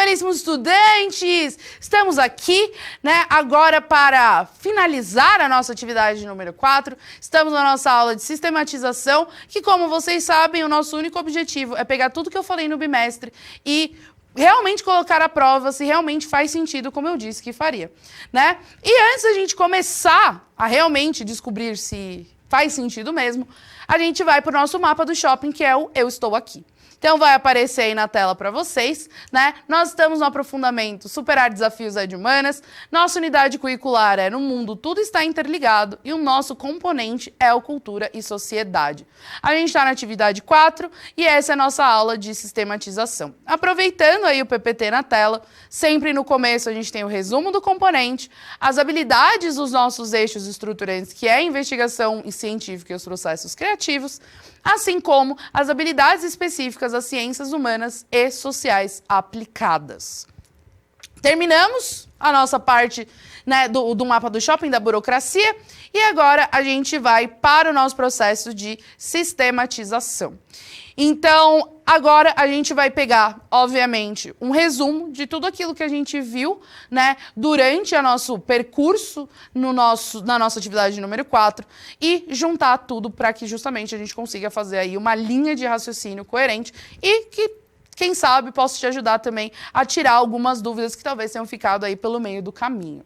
caríssimos estudantes! Estamos aqui, né, agora para finalizar a nossa atividade número 4. Estamos na nossa aula de sistematização, que, como vocês sabem, o nosso único objetivo é pegar tudo que eu falei no bimestre e realmente colocar à prova se realmente faz sentido, como eu disse que faria, né? E antes da gente começar a realmente descobrir se faz sentido mesmo, a gente vai para o nosso mapa do shopping, que é o Eu Estou Aqui. Então vai aparecer aí na tela para vocês, né? Nós estamos no aprofundamento Superar Desafios de Humanas. Nossa unidade curricular é No Mundo Tudo Está Interligado e o nosso componente é o Cultura e Sociedade. A gente está na atividade 4 e essa é a nossa aula de sistematização. Aproveitando aí o PPT na tela, sempre no começo a gente tem o resumo do componente, as habilidades dos nossos eixos estruturantes, que é a investigação científica e os processos criativos, assim como as habilidades específicas das ciências humanas e sociais aplicadas. Terminamos a nossa parte, né, do mapa do shopping, da burocracia, e agora a gente vai para o nosso processo de sistematização. Então, agora a gente vai pegar, obviamente, um resumo de tudo aquilo que a gente viu, né, durante o nosso percurso na nossa atividade número 4 e juntar tudo para que justamente a gente consiga fazer aí uma linha de raciocínio coerente e que, quem sabe, possa te ajudar também a tirar algumas dúvidas que talvez tenham ficado aí pelo meio do caminho.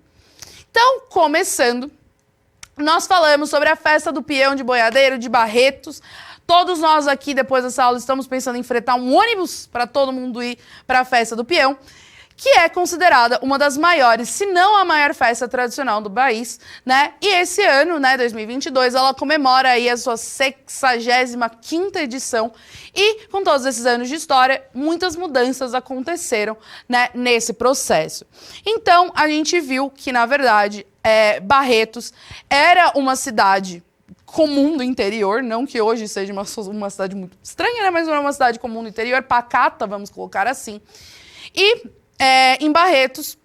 Então, começando, nós falamos sobre a festa do peão de boiadeiro de Barretos. Todos nós aqui, depois dessa aula, estamos pensando em fretar um ônibus para todo mundo ir para a festa do peão, que é considerada uma das maiores, se não a maior festa tradicional do país, né? E esse ano, né, 2022, ela comemora aí a sua 65ª edição e, com todos esses anos de história, muitas mudanças aconteceram, né, nesse processo. Então, a gente viu que, na verdade, Barretos era uma cidade comum do interior, não que hoje seja uma cidade muito estranha, né? Mas não é uma cidade comum do interior, pacata, vamos colocar assim. E em Barretos,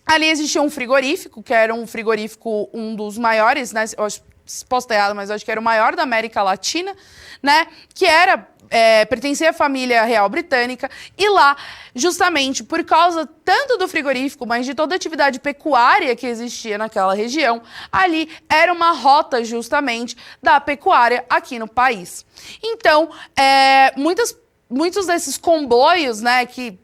ali existia um frigorífico, que era um frigorífico, um dos maiores, né? Eu acho, posso estar errado, mas eu acho que era o maior da América Latina, né? Que pertencia à família real britânica, e lá, justamente por causa tanto do frigorífico, mas de toda a atividade pecuária que existia naquela região, ali era uma rota justamente da pecuária aqui no país. Então, muitos desses comboios, né, que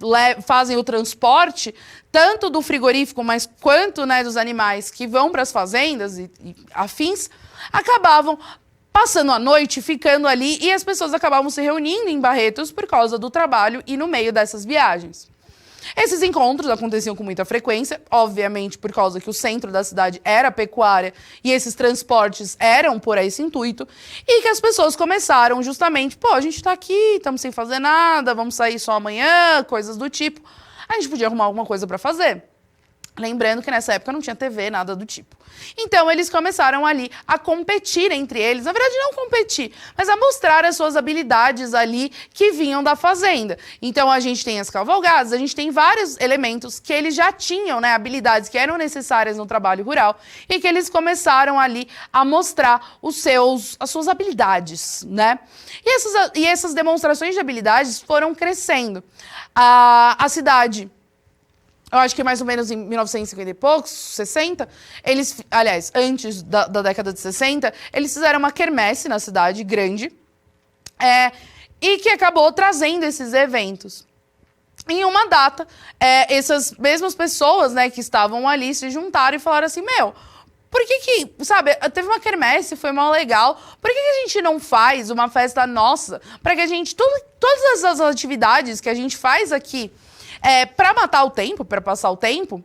fazem o transporte, tanto do frigorífico, mas quanto, né, dos animais que vão para as fazendas e afins, acabavam passando a noite, ficando ali, e as pessoas acabavam se reunindo em Barretos por causa do trabalho e no meio dessas viagens. Esses encontros aconteciam com muita frequência, obviamente por causa que o centro da cidade era pecuária e esses transportes eram por esse intuito, e que as pessoas começaram justamente, a gente tá aqui, estamos sem fazer nada, vamos sair só amanhã, coisas do tipo. A gente podia arrumar alguma coisa para fazer. Lembrando que nessa época não tinha TV, nada do tipo. Então, eles começaram ali a competir entre eles. Na verdade, não competir, mas a mostrar as suas habilidades ali que vinham da fazenda. Então, a gente tem as cavalgadas, a gente tem vários elementos que eles já tinham, né, habilidades que eram necessárias no trabalho rural e que eles começaram ali a mostrar as suas habilidades, né? E essas demonstrações de habilidades foram crescendo. A cidade, eu acho que mais ou menos em 1950 e poucos, 60, aliás, antes da década de 60, eles fizeram uma quermesse na cidade, grande, e que acabou trazendo esses eventos. Em uma data, essas mesmas pessoas, né, que estavam ali se juntaram e falaram assim, por que, sabe, teve uma quermesse, foi mal legal, por que a gente não faz uma festa nossa, para que a gente, todas as atividades que a gente faz aqui, para matar o tempo, para passar o tempo,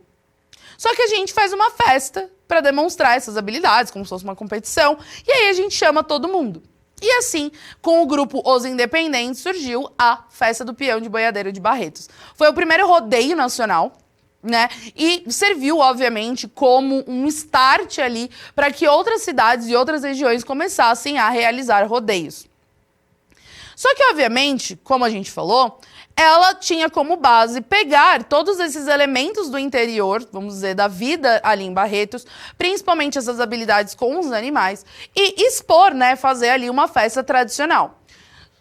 só que a gente faz uma festa para demonstrar essas habilidades, como se fosse uma competição, e aí a gente chama todo mundo. E assim, com o grupo Os Independentes, surgiu a Festa do Peão de Boiadeiro de Barretos. Foi o primeiro rodeio nacional, né? E serviu, obviamente, como um start ali para que outras cidades e outras regiões começassem a realizar rodeios. Só que, obviamente, como a gente falou, ela tinha como base pegar todos esses elementos do interior, vamos dizer, da vida ali em Barretos, principalmente essas habilidades com os animais, e expor, né, fazer ali uma festa tradicional.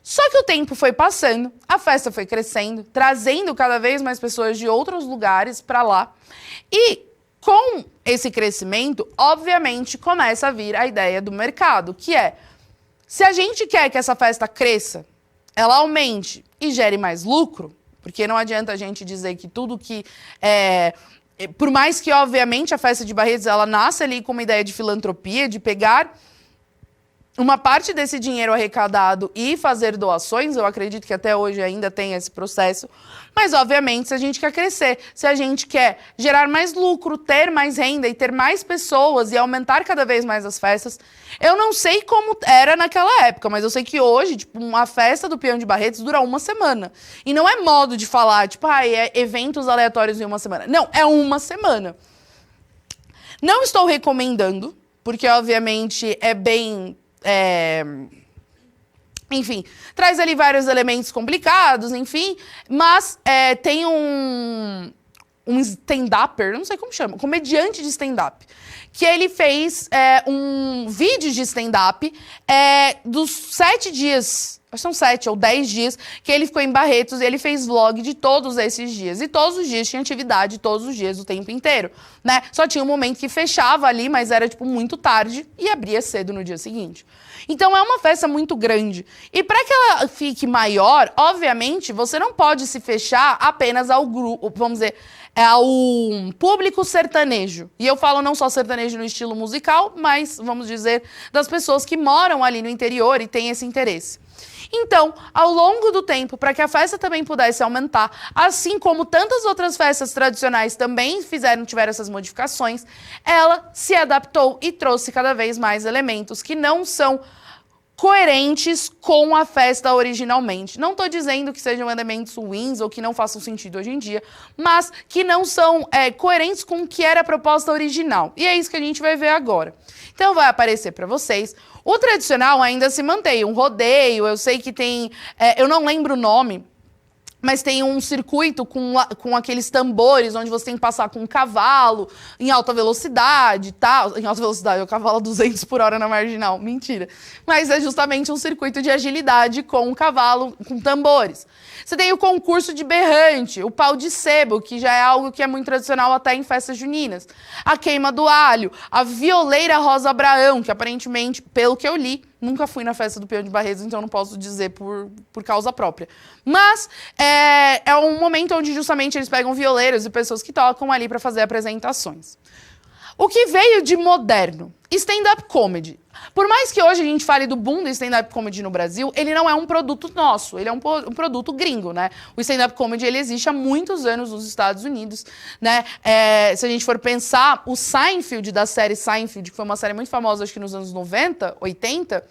Só que o tempo foi passando, a festa foi crescendo, trazendo cada vez mais pessoas de outros lugares para lá. E com esse crescimento, obviamente, começa a vir a ideia do mercado, que é, se a gente quer que essa festa cresça, ela aumente e gere mais lucro, porque não adianta a gente dizer que tudo que por mais que, obviamente, a festa de Barretos, ela nasce ali com uma ideia de filantropia, de pegar uma parte desse dinheiro arrecadado e fazer doações. Eu acredito que até hoje ainda tem esse processo. Mas, obviamente, se a gente quer crescer, se a gente quer gerar mais lucro, ter mais renda e ter mais pessoas e aumentar cada vez mais as festas, eu não sei como era naquela época, mas eu sei que hoje, tipo, uma festa do Peão de Barretos dura uma semana. E não é modo de falar, tipo, é eventos aleatórios em uma semana. Não, é uma semana. Não estou recomendando, porque, obviamente, é bem... enfim, traz ali vários elementos complicados, enfim, mas tem um stand-upper, não sei como chama, comediante de stand-up, que ele fez um vídeo de stand-up dos 7 dias, acho que são 7 ou 10 dias, que ele ficou em Barretos e ele fez vlog de todos esses dias. E todos os dias tinha atividade, todos os dias, o tempo inteiro, né? Só tinha um momento que fechava ali, mas era, tipo, muito tarde e abria cedo no dia seguinte. Então, é uma festa muito grande. E para que ela fique maior, obviamente, você não pode se fechar apenas ao grupo, vamos dizer, ao público sertanejo. E eu falo não só sertanejo no estilo musical, mas, vamos dizer, das pessoas que moram ali no interior e têm esse interesse. Então, ao longo do tempo, para que a festa também pudesse aumentar, assim como tantas outras festas tradicionais também tiveram essas modificações, ela se adaptou e trouxe cada vez mais elementos que não são coerentes com a festa originalmente. Não estou dizendo que sejam elementos ruins ou que não façam sentido hoje em dia, mas que não são coerentes com o que era a proposta original. E é isso que a gente vai ver agora. Então vai aparecer para vocês. O tradicional ainda se mantém, um rodeio, eu sei que tem, eu não lembro o nome, mas tem um circuito com aqueles tambores, onde você tem que passar com um cavalo em alta velocidade e tal. Em alta velocidade, o cavalo a 200 por hora na marginal. Mentira. Mas é justamente um circuito de agilidade com um cavalo, com tambores. Você tem o concurso de berrante, o pau de sebo, que já é algo que é muito tradicional até em festas juninas. A queima do alho, a violeira Rosa Abraão, que aparentemente, pelo que eu li, nunca fui na festa do Peão de Barretos, então não posso dizer por causa própria. Mas é um momento onde justamente eles pegam violeiros e pessoas que tocam ali para fazer apresentações. O que veio de moderno? Stand-up comedy. Por mais que hoje a gente fale do boom do stand-up comedy no Brasil, ele não é um produto nosso, ele é um produto gringo, né? O stand-up comedy, ele existe há muitos anos nos Estados Unidos, né? Se a gente for pensar, o Seinfeld, da série Seinfeld, que foi uma série muito famosa, acho que nos anos 90, 80...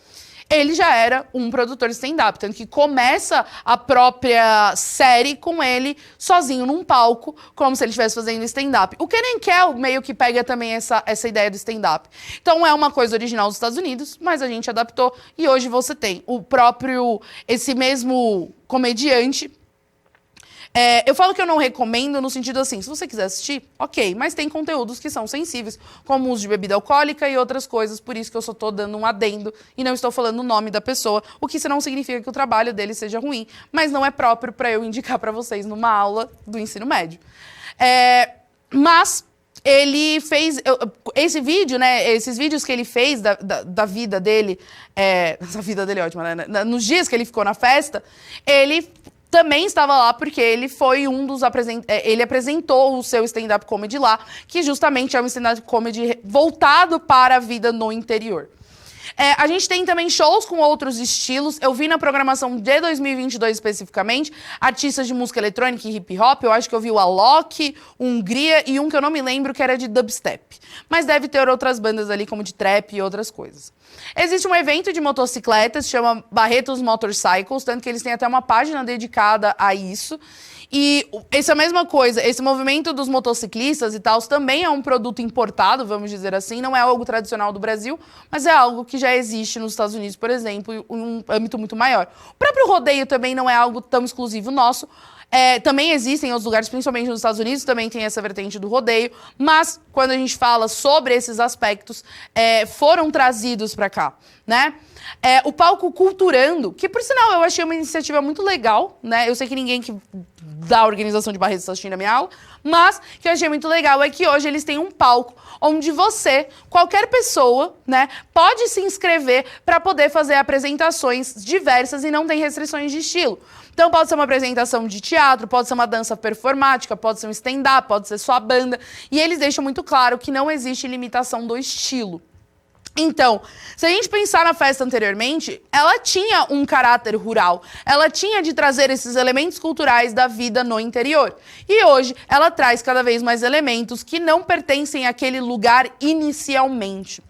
ele já era um produtor de stand-up, tanto que começa a própria série com ele sozinho num palco, como se ele estivesse fazendo stand-up. O Kenan Kel meio que pega também essa ideia do stand-up. Então é uma coisa original dos Estados Unidos, mas a gente adaptou e hoje você tem esse mesmo comediante. Eu falo que eu não recomendo no sentido assim, se você quiser assistir, ok, mas tem conteúdos que são sensíveis, como o uso de bebida alcoólica e outras coisas, por isso que eu só tô dando um adendo e não estou falando o nome da pessoa, o que isso não significa que o trabalho dele seja ruim, mas não é próprio para eu indicar para vocês numa aula do ensino médio. Mas ele fez esse vídeo, né? Esses vídeos que ele fez da vida dele, a vida dele é ótima, né? Nos dias que ele ficou na festa, ele também estava lá porque ele foi ele apresentou o seu stand-up comedy lá, que justamente é um stand-up comedy voltado para a vida no interior. A gente tem também shows com outros estilos. Eu vi na programação de 2022 especificamente, artistas de música eletrônica e hip hop. Eu acho que eu vi o Alok, o Hungria e um que eu não me lembro que era de dubstep. Mas deve ter outras bandas ali como de trap e outras coisas. Existe um evento de motocicletas, chama Barretos Motorcycles, tanto que eles têm até uma página dedicada a isso. E essa mesma coisa, esse movimento dos motociclistas e tal, também é um produto importado, vamos dizer assim, não é algo tradicional do Brasil, mas é algo que já existe nos Estados Unidos, por exemplo, em um âmbito muito maior. O próprio rodeio também não é algo tão exclusivo nosso. Também existem outros lugares, principalmente nos Estados Unidos, também tem essa vertente do rodeio, mas quando a gente fala sobre esses aspectos, foram trazidos para cá, né? O palco Culturando, que por sinal eu achei uma iniciativa muito legal, né? Eu sei que ninguém que da organização de Barretos está assistindo a minha aula, mas o que eu achei muito legal é que hoje eles têm um palco onde você, qualquer pessoa, né, pode se inscrever para poder fazer apresentações diversas e não tem restrições de estilo. Então pode ser uma apresentação de teatro, pode ser uma dança performática, pode ser um stand-up, pode ser sua banda, e eles deixam muito claro que não existe limitação do estilo. Então, se a gente pensar na festa anteriormente, ela tinha um caráter rural, ela tinha de trazer esses elementos culturais da vida no interior. E hoje, ela traz cada vez mais elementos que não pertencem àquele lugar inicialmente.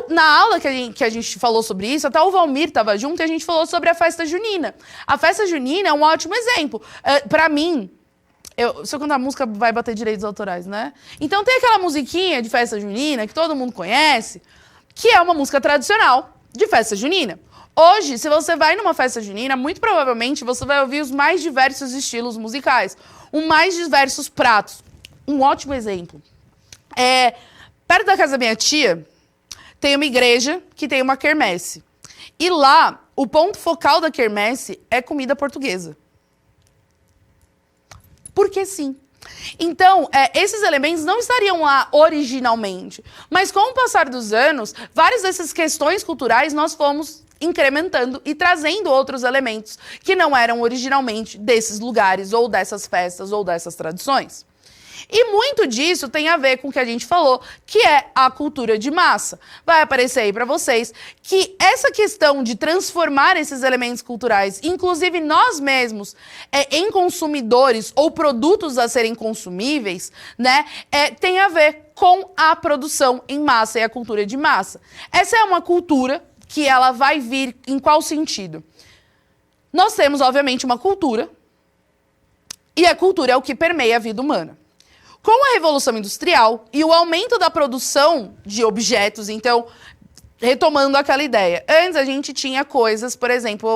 Na aula que a gente falou sobre isso, até o Valmir estava junto e a gente falou sobre a festa junina. A festa junina é um ótimo exemplo. Para mim... se eu cantar música, vai bater direitos autorais, né? Então tem aquela musiquinha de festa junina que todo mundo conhece, que é uma música tradicional de festa junina. Hoje, se você vai numa festa junina, muito provavelmente você vai ouvir os mais diversos estilos musicais, os mais diversos pratos. Um ótimo exemplo. Perto da casa da minha tia, tem uma igreja que tem uma quermesse. E lá, o ponto focal da quermesse é comida portuguesa. Porque sim. Então, esses elementos não estariam lá originalmente. Mas com o passar dos anos, várias dessas questões culturais nós fomos incrementando e trazendo outros elementos que não eram originalmente desses lugares, ou dessas festas, ou dessas tradições. E muito disso tem a ver com o que a gente falou, que é a cultura de massa. Vai aparecer aí para vocês que essa questão de transformar esses elementos culturais, inclusive nós mesmos, em consumidores ou produtos a serem consumíveis, né, tem a ver com a produção em massa e a cultura de massa. Essa é uma cultura que ela vai vir em qual sentido? Nós temos, obviamente, uma cultura, e a cultura é o que permeia a vida humana. Com a Revolução Industrial e o aumento da produção de objetos, então, retomando aquela ideia. Antes a gente tinha coisas, por exemplo,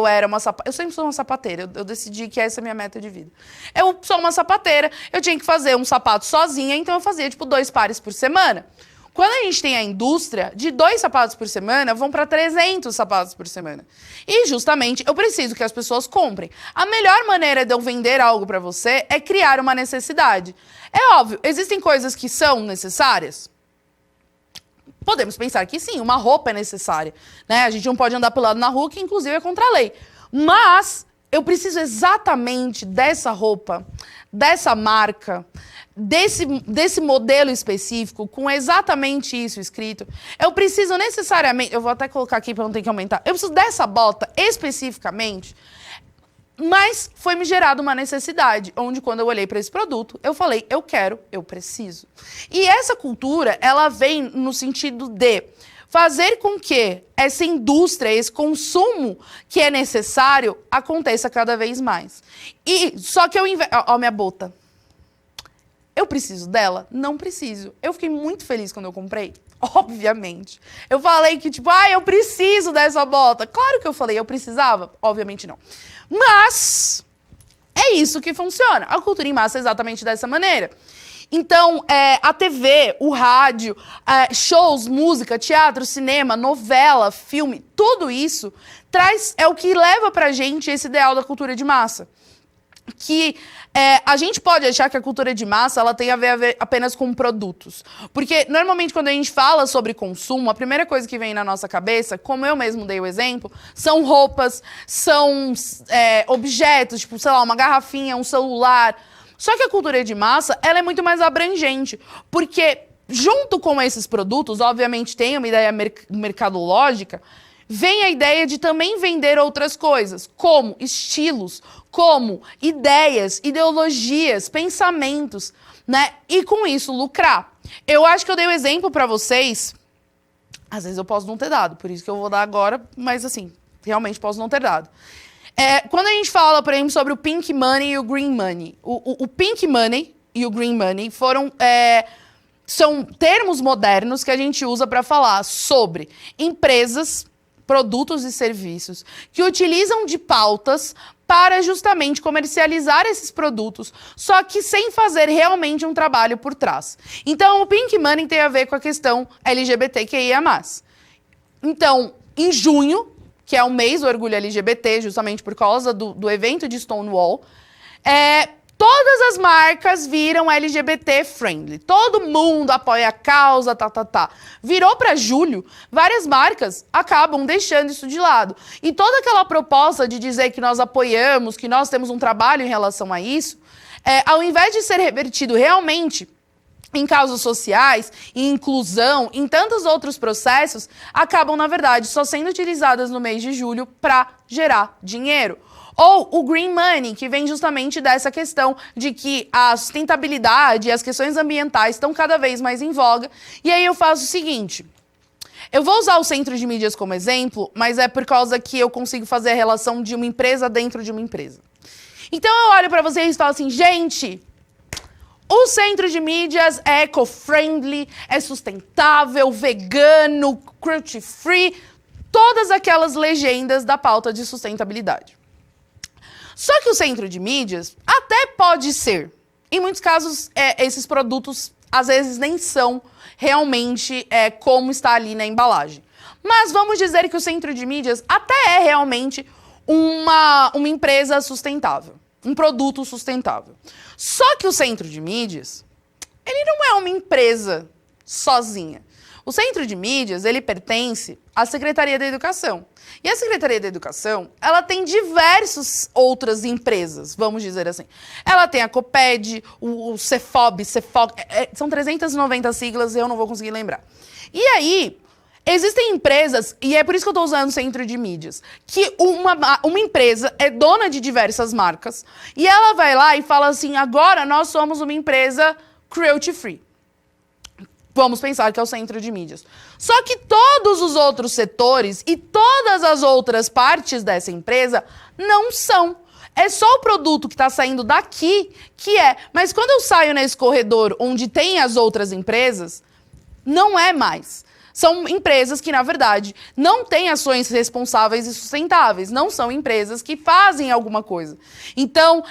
eu sempre sou uma sapateira, eu decidi que essa é a minha meta de vida. Eu sou uma sapateira, eu tinha que fazer um sapato sozinha, então eu fazia, 2 pares por semana. Quando a gente tem a indústria, de 2 sapatos por semana, vão para 300 sapatos por semana. E, justamente, eu preciso que as pessoas comprem. A melhor maneira de eu vender algo para você é criar uma necessidade. É óbvio, existem coisas que são necessárias? Podemos pensar que sim, uma roupa é necessária, né? A gente não pode andar pelado na rua, que inclusive é contra a lei. Mas eu preciso exatamente dessa roupa, dessa marca, desse modelo específico, com exatamente isso escrito. Eu preciso necessariamente... Eu vou até colocar aqui para não ter que aumentar. Eu preciso dessa bota especificamente, mas foi me gerada uma necessidade, onde quando eu olhei para esse produto, eu falei, eu quero, eu preciso. E essa cultura, ela vem no sentido de fazer com que essa indústria, esse consumo que é necessário, aconteça cada vez mais. E só que ó, minha bota. Eu preciso dela? Não preciso. Eu fiquei muito feliz quando eu comprei. Obviamente. Eu falei que, eu preciso dessa bota. Claro que eu falei, eu precisava? Obviamente não. Mas é isso que funciona. A cultura em massa é exatamente dessa maneira. Então, a TV, o rádio, shows, música, teatro, cinema, novela, filme, tudo isso é o que leva pra gente esse ideal da cultura de massa. Que a gente pode achar que a cultura de massa ela tem a ver apenas com produtos. Porque, normalmente, quando a gente fala sobre consumo, a primeira coisa que vem na nossa cabeça, como eu mesmo dei o exemplo, são roupas, são objetos, sei lá, uma garrafinha, um celular. Só que a cultura de massa, ela é muito mais abrangente. Porque, junto com esses produtos, obviamente tem uma ideia mercadológica, vem a ideia de também vender outras coisas, como estilos, como ideias, ideologias, pensamentos, né? E com isso lucrar. Eu acho que eu dei um exemplo para vocês, às vezes eu posso não ter dado, por isso que eu vou dar agora, mas assim, realmente posso não ter dado. Quando a gente fala, por exemplo, sobre o Pink Money e o Green Money, o Pink Money e o Green Money são termos modernos que a gente usa para falar sobre empresas produtos e serviços que utilizam de pautas para justamente comercializar esses produtos, só que sem fazer realmente um trabalho por trás. Então, o Pink Money tem a ver com a questão LGBTQIA+. Então, em junho, que é o mês do orgulho LGBT, justamente por causa do evento de Stonewall, todas as marcas viram LGBT friendly. Todo mundo apoia a causa, Virou para julho, várias marcas acabam deixando isso de lado. E toda aquela proposta de dizer que nós apoiamos, que nós temos um trabalho em relação a isso, ao invés de ser revertido realmente em causas sociais, em inclusão, em tantos outros processos, acabam, na verdade, só sendo utilizadas no mês de julho para gerar dinheiro. Ou o Green Money, que vem justamente dessa questão de que a sustentabilidade e as questões ambientais estão cada vez mais em voga. E aí eu faço o seguinte, eu vou usar o centro de mídias como exemplo, mas é por causa que eu consigo fazer a relação de uma empresa dentro de uma empresa. Então eu olho para vocês e falo assim, gente, o centro de mídias é eco-friendly, é sustentável, vegano, cruelty-free, todas aquelas legendas da pauta de sustentabilidade. Só que o centro de mídias até pode ser. Em muitos casos, esses produtos, às vezes, nem são realmente como está ali na embalagem. Mas vamos dizer que o centro de mídias até é realmente uma empresa sustentável, um produto sustentável. Só que o centro de mídias, ele não é uma empresa sozinha. O centro de mídias, ele pertence à Secretaria da Educação. E a Secretaria da Educação, ela tem diversas outras empresas, vamos dizer assim. Ela tem a Coped, o Cefob, são 390 siglas, eu não vou conseguir lembrar. E aí, existem empresas, e é por isso que eu estou usando o centro de mídias, que uma empresa é dona de diversas marcas, e ela vai lá e fala assim, agora nós somos uma empresa cruelty-free. Vamos pensar que é o centro de mídias. Só que todos os outros setores e todas as outras partes dessa empresa não são. É só o produto que está saindo daqui que é. Mas quando eu saio nesse corredor onde tem as outras empresas, não é mais. São empresas que, na verdade, não têm ações responsáveis e sustentáveis. Não são empresas que fazem alguma coisa. Então,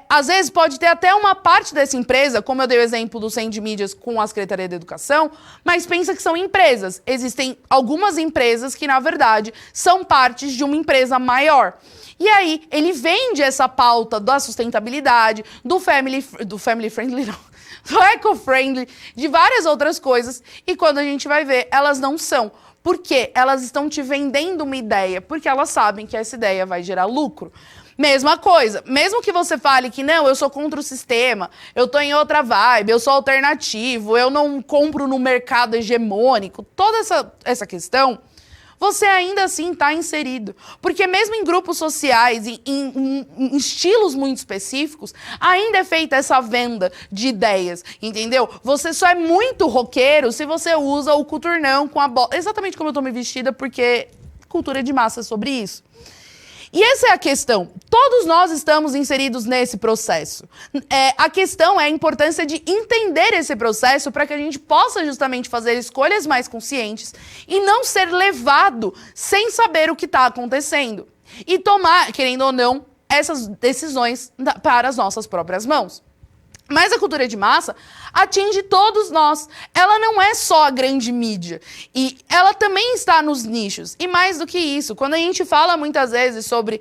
às vezes pode ter até uma parte dessa empresa, como eu dei o exemplo do Centro de Mídias com a Secretaria da Educação, mas pensa que são empresas. Existem algumas empresas que, na verdade, são partes de uma empresa maior. E aí, ele vende essa pauta da sustentabilidade, do family friendly, não. Do eco-friendly, de várias outras coisas, e quando a gente vai ver, elas não são. Por quê? Elas estão te vendendo uma ideia, porque elas sabem que essa ideia vai gerar lucro. Mesma coisa, mesmo que você fale que não, eu sou contra o sistema, eu tô em outra vibe, eu sou alternativo, eu não compro no mercado hegemônico, toda essa questão, você ainda assim está inserido. Porque mesmo em grupos sociais, em estilos muito específicos, ainda é feita essa venda de ideias, entendeu? Você só é muito roqueiro se você usa o coturnão com a bola. Exatamente como eu estou me vestida, porque cultura de massa é sobre isso. E essa é a questão. Todos nós estamos inseridos nesse processo. A questão é a importância de entender esse processo para que a gente possa justamente fazer escolhas mais conscientes e não ser levado sem saber o que está acontecendo. E tomar, querendo ou não, essas decisões para as nossas próprias mãos. Mas a cultura de massa atinge todos nós. Ela não é só a grande mídia. E ela também está nos nichos. E mais do que isso, quando a gente fala muitas vezes sobre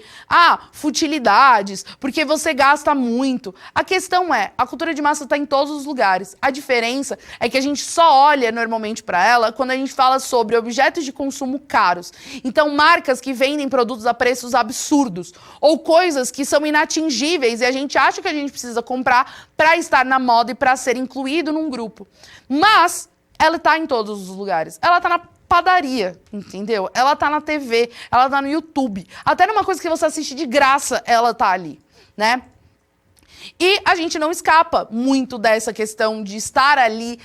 futilidades, porque você gasta muito, a questão é, a cultura de massa está em todos os lugares. A diferença é que a gente só olha normalmente para ela quando a gente fala sobre objetos de consumo caros. Então, marcas que vendem produtos a preços absurdos, ou coisas que são inatingíveis e a gente acha que a gente precisa comprar para estar na moda e para ser incluído num grupo. Mas ela está em todos os lugares. Ela está na padaria, entendeu? Ela está na TV, ela está no YouTube. Até numa coisa que você assiste de graça, ela está ali, né? E a gente não escapa muito dessa questão de estar ali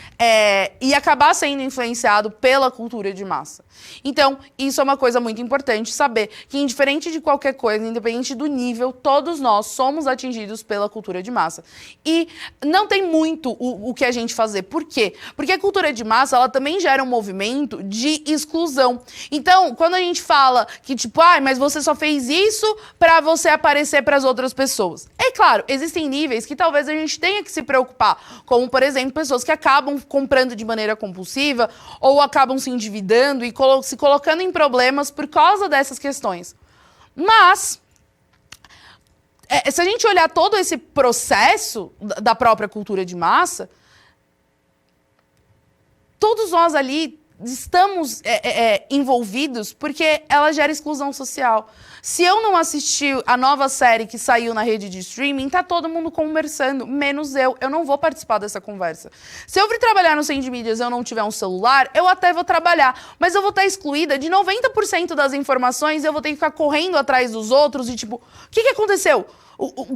e acabar sendo influenciado pela cultura de massa. Então, isso é uma coisa muito importante, saber que, indiferente de qualquer coisa, independente do nível, todos nós somos atingidos pela cultura de massa. E não tem muito o que a gente fazer. Por quê? Porque a cultura de massa, ela também gera um movimento de exclusão. Então, quando a gente fala que, tipo, mas você só fez isso pra você aparecer pras outras pessoas. É claro, existem níveis que talvez a gente tenha que se preocupar, como, por exemplo, pessoas que acabam comprando de maneira compulsiva ou acabam se endividando e se colocando em problemas por causa dessas questões. Mas, se a gente olhar todo esse processo da própria cultura de massa, todos nós ali estamos envolvidos porque ela gera exclusão social. Se eu não assistir a nova série que saiu na rede de streaming, tá todo mundo conversando, menos eu. Eu não vou participar dessa conversa. Se eu vir trabalhar no centro de mídias e eu não tiver um celular, eu até vou trabalhar, mas eu vou estar excluída de 90% das informações e eu vou ter que ficar correndo atrás dos outros e tipo, o que aconteceu?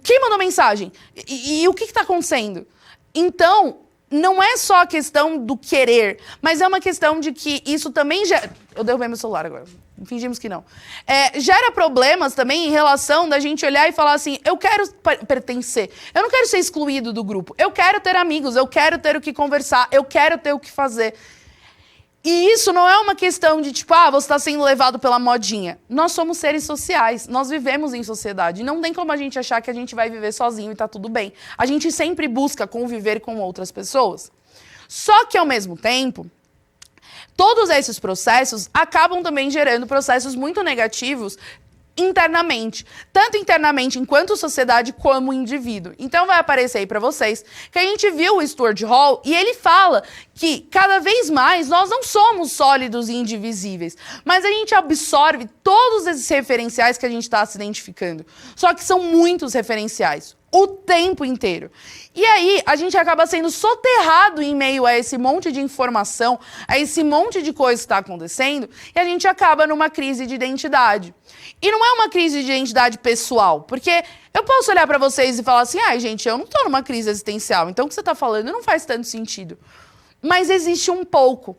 Quem mandou mensagem? E o que está acontecendo? Então, não é só a questão do querer, mas é uma questão de que isso também gera... Eu derrubei meu celular agora, fingimos que não. Gera problemas também em relação da gente olhar e falar assim, eu quero pertencer, eu não quero ser excluído do grupo, eu quero ter amigos, eu quero ter o que conversar, eu quero ter o que fazer. E isso não é uma questão de, tipo, você está sendo levado pela modinha. Nós somos seres sociais, nós vivemos em sociedade. Não tem como a gente achar que a gente vai viver sozinho e tá tudo bem. A gente sempre busca conviver com outras pessoas. Só que, ao mesmo tempo, todos esses processos acabam também gerando processos muito negativos internamente, tanto internamente enquanto sociedade como indivíduo. Então vai aparecer aí para vocês que a gente viu o Stuart Hall e ele fala que cada vez mais nós não somos sólidos e indivisíveis, mas a gente absorve todos esses referenciais que a gente está se identificando. Só que são muitos referenciais, o tempo inteiro. E aí, a gente acaba sendo soterrado em meio a esse monte de informação, a esse monte de coisa que está acontecendo, e a gente acaba numa crise de identidade. E não é uma crise de identidade pessoal, porque eu posso olhar para vocês e falar assim, gente, eu não estou numa crise existencial, então o que você está falando não faz tanto sentido. Mas existe um pouco.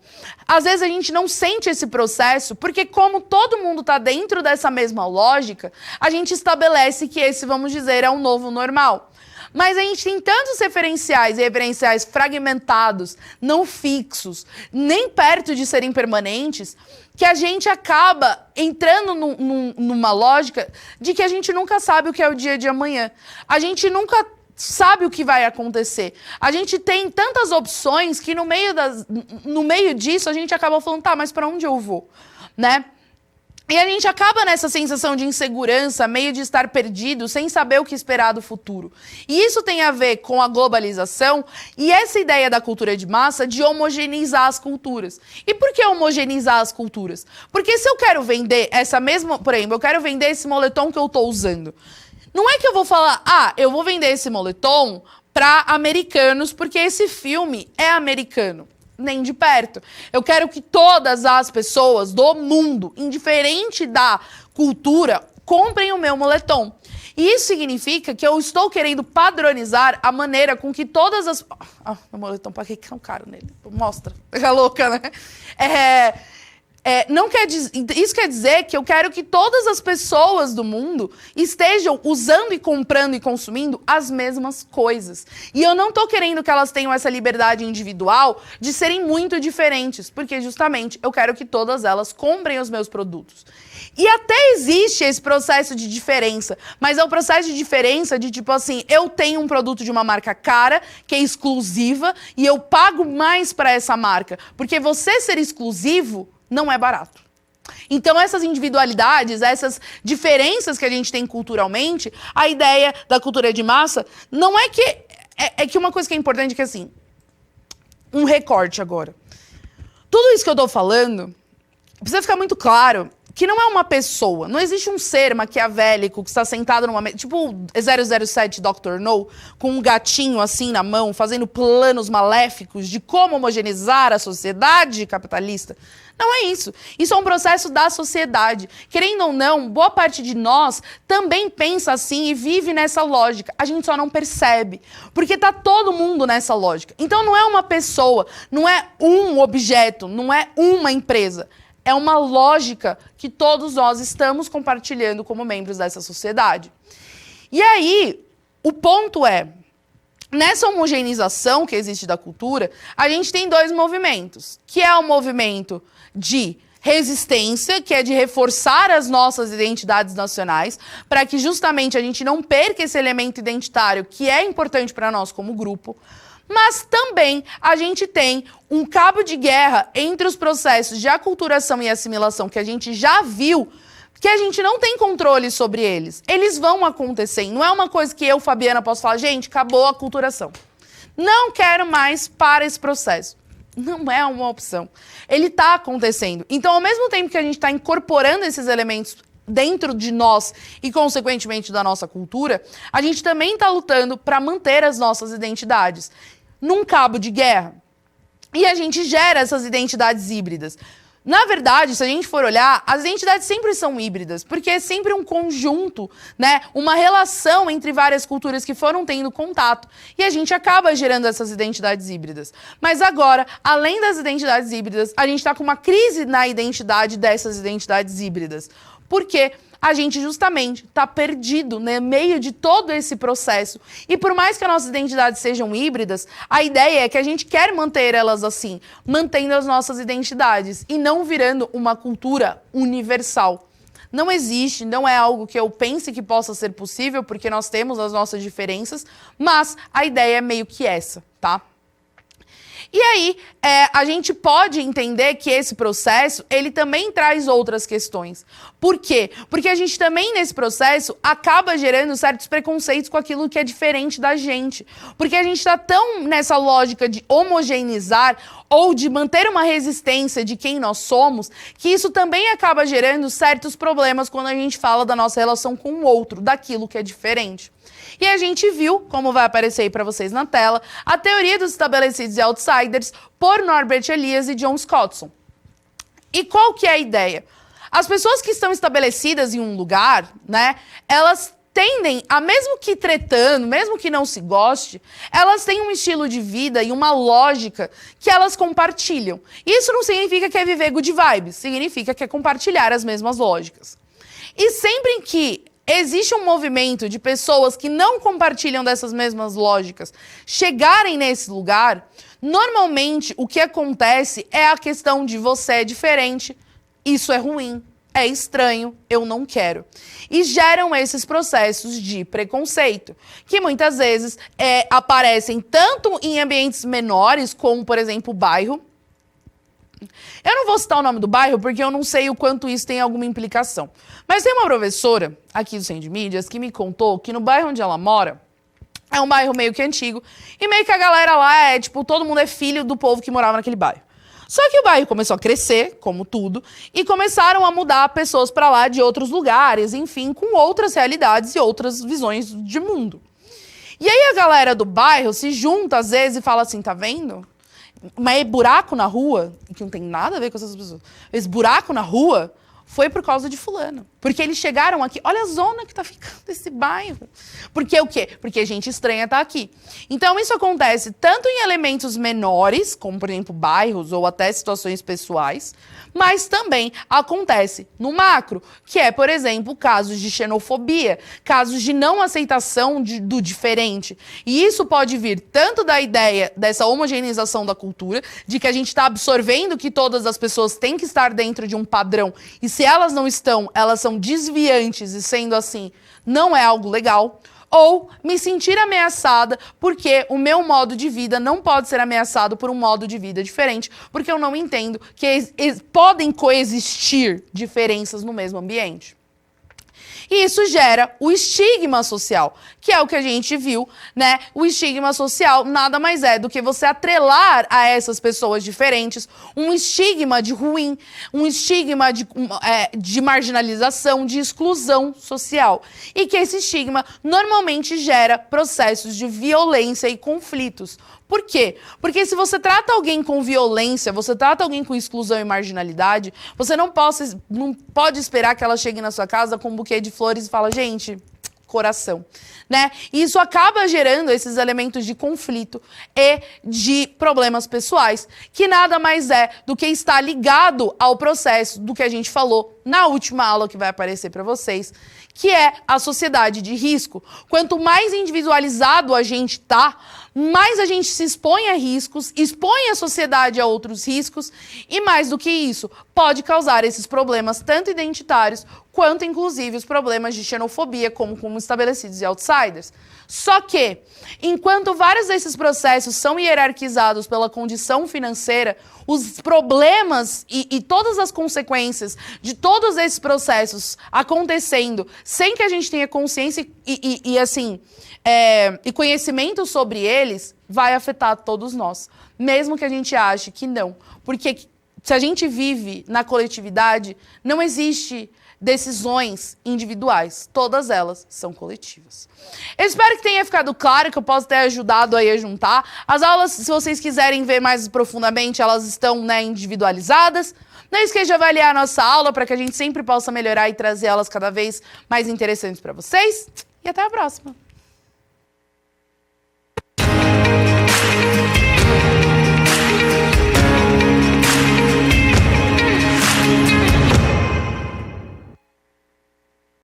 Às vezes a gente não sente esse processo, porque como todo mundo está dentro dessa mesma lógica, a gente estabelece que esse, vamos dizer, é um novo normal. Mas a gente tem tantos referenciais e referenciais fragmentados, não fixos, nem perto de serem permanentes, que a gente acaba entrando numa lógica de que a gente nunca sabe o que é o dia de amanhã. A gente nunca sabe o que vai acontecer. A gente tem tantas opções que no meio disso a gente acaba falando, tá, mas para onde eu vou? Né? E a gente acaba nessa sensação de insegurança, meio de estar perdido, sem saber o que esperar do futuro. E isso tem a ver com a globalização e essa ideia da cultura de massa de homogeneizar as culturas. E por que homogeneizar as culturas? Porque se eu quero vender por exemplo, eu quero vender esse moletom que eu estou usando. Não é que eu vou falar, eu vou vender esse moletom para americanos porque esse filme é americano. Nem de perto. Eu quero que todas as pessoas do mundo, indiferente da cultura, comprem o meu moletom. E isso significa que eu estou querendo padronizar a maneira com que todas as... meu moletom, paguei tão caro nele. Mostra. É louca, né? Isso quer dizer que eu quero que todas as pessoas do mundo estejam usando e comprando e consumindo as mesmas coisas. E eu não estou querendo que elas tenham essa liberdade individual de serem muito diferentes, porque justamente eu quero que todas elas comprem os meus produtos. E até existe esse processo de diferença, mas é um processo de diferença de tipo assim, eu tenho um produto de uma marca cara, que é exclusiva, e eu pago mais para essa marca, porque você ser exclusivo não é barato. Então, essas individualidades, essas diferenças que a gente tem culturalmente, a ideia da cultura de massa não é que... É que uma coisa que é importante é que, assim, um recorte agora. Tudo isso que eu tô falando, precisa ficar muito claro que não é uma pessoa, não existe um ser maquiavélico que está sentado numa mesa, tipo 007 Dr. No, com um gatinho assim na mão, fazendo planos maléficos de como homogeneizar a sociedade capitalista. Não é isso. Isso é um processo da sociedade. Querendo ou não, boa parte de nós também pensa assim e vive nessa lógica. A gente só não percebe, porque tá todo mundo nessa lógica. Então não é uma pessoa, não é um objeto, não é uma empresa. É uma lógica que todos nós estamos compartilhando como membros dessa sociedade. E aí, o ponto é, nessa homogeneização que existe da cultura, a gente tem dois movimentos, que é o movimento de resistência, que é de reforçar as nossas identidades nacionais, para que justamente a gente não perca esse elemento identitário que é importante para nós como grupo. Mas também a gente tem um cabo de guerra entre os processos de aculturação e assimilação que a gente já viu, que a gente não tem controle sobre eles. Eles vão acontecer. Não é uma coisa que eu, Fabiana, posso falar, gente, acabou a aculturação. Não quero mais para esse processo. Não é uma opção. Ele está acontecendo. Então, ao mesmo tempo que a gente está incorporando esses elementos dentro de nós e, consequentemente, da nossa cultura, a gente também está lutando para manter as nossas identidades num cabo de guerra. E a gente gera essas identidades híbridas. Na verdade, se a gente for olhar, as identidades sempre são híbridas, porque é sempre um conjunto, né? Uma relação entre várias culturas que foram tendo contato. E a gente acaba gerando essas identidades híbridas. Mas agora, além das identidades híbridas, a gente está com uma crise na identidade dessas identidades híbridas. Por quê? A gente justamente está perdido no meio de todo esse processo. E por mais que as nossas identidades sejam híbridas, a ideia é que a gente quer manter elas assim, mantendo as nossas identidades e não virando uma cultura universal. Não existe, não é algo que eu pense que possa ser possível, porque nós temos as nossas diferenças, mas a ideia é meio que essa, tá? E aí, a gente pode entender que esse processo, ele também traz outras questões. Por quê? Porque a gente também, nesse processo, acaba gerando certos preconceitos com aquilo que é diferente da gente. Porque a gente está tão nessa lógica de homogeneizar ou de manter uma resistência de quem nós somos, que isso também acaba gerando certos problemas quando a gente fala da nossa relação com o outro, daquilo que é diferente. E a gente viu, como vai aparecer aí para vocês na tela, a teoria dos estabelecidos e outsiders por Norbert Elias e John Scottson. E qual que é a ideia? As pessoas que estão estabelecidas em um lugar, né, elas tendem a, mesmo que tretando, mesmo que não se goste, elas têm um estilo de vida e uma lógica que elas compartilham. Isso não significa que é viver good vibes, significa que é compartilhar as mesmas lógicas. E sempre que existe um movimento de pessoas que não compartilham dessas mesmas lógicas chegarem nesse lugar, normalmente o que acontece é a questão de você é diferente, isso é ruim, é estranho, eu não quero. E geram esses processos de preconceito, que muitas vezes aparecem tanto em ambientes menores, como, por exemplo, o bairro. Eu não vou citar o nome do bairro porque eu não sei o quanto isso tem alguma implicação. Mas tem uma professora aqui do Centro de Mídias que me contou que no bairro onde ela mora, é um bairro meio que antigo, e meio que a galera lá todo mundo é filho do povo que morava naquele bairro. Só que o bairro começou a crescer, como tudo, e começaram a mudar pessoas para lá de outros lugares, enfim, com outras realidades e outras visões de mundo. E aí a galera do bairro se junta às vezes e fala assim, tá vendo? Mas buraco na rua, que não tem nada a ver com essas pessoas, esse buraco na rua foi por causa de fulano. Porque eles chegaram aqui, olha a zona que tá ficando esse bairro. Porque o quê? Porque gente estranha tá aqui. Então isso acontece tanto em elementos menores, como por exemplo bairros ou até situações pessoais, mas também acontece no macro, que é, por exemplo, casos de xenofobia, casos de não aceitação do diferente. E isso pode vir tanto da ideia dessa homogeneização da cultura, de que a gente está absorvendo que todas as pessoas têm que estar dentro de um padrão, e se elas não estão, elas são desviantes, e sendo assim, não é algo legal. Ou me sentir ameaçada porque o meu modo de vida não pode ser ameaçado por um modo de vida diferente, porque eu não entendo que podem coexistir diferenças no mesmo ambiente. E isso gera o estigma social, que é o que a gente viu, né? O estigma social nada mais é do que você atrelar a essas pessoas diferentes um estigma de ruim, um estigma de marginalização, de exclusão social. E que esse estigma normalmente gera processos de violência e conflitos. Por quê? Porque se você trata alguém com violência, você trata alguém com exclusão e marginalidade, você não pode esperar que ela chegue na sua casa com um buquê de flores e fala, gente, coração, né? E isso acaba gerando esses elementos de conflito e de problemas pessoais, que nada mais é do que estar ligado ao processo do que a gente falou na última aula que vai aparecer para vocês, que é a sociedade de risco. Quanto mais individualizado a gente tá, mais a gente se expõe a riscos, expõe a sociedade a outros riscos e, mais do que isso, pode causar esses problemas tanto identitários quanto, inclusive, os problemas de xenofobia, como estabelecidos e outsiders. Só que, enquanto vários desses processos são hierarquizados pela condição financeira, os problemas e todas as consequências de todos esses processos acontecendo sem que a gente tenha consciência e conhecimento sobre eles, vai afetar todos nós. Mesmo que a gente ache que não. Porque se a gente vive na coletividade, não existe decisões individuais. Todas elas são coletivas. Eu espero que tenha ficado claro, que eu possa ter ajudado aí a juntar. As aulas, se vocês quiserem ver mais profundamente, elas estão, né, individualizadas. Não esqueça de avaliar a nossa aula para que a gente sempre possa melhorar e trazer elas cada vez mais interessantes para vocês. E até a próxima!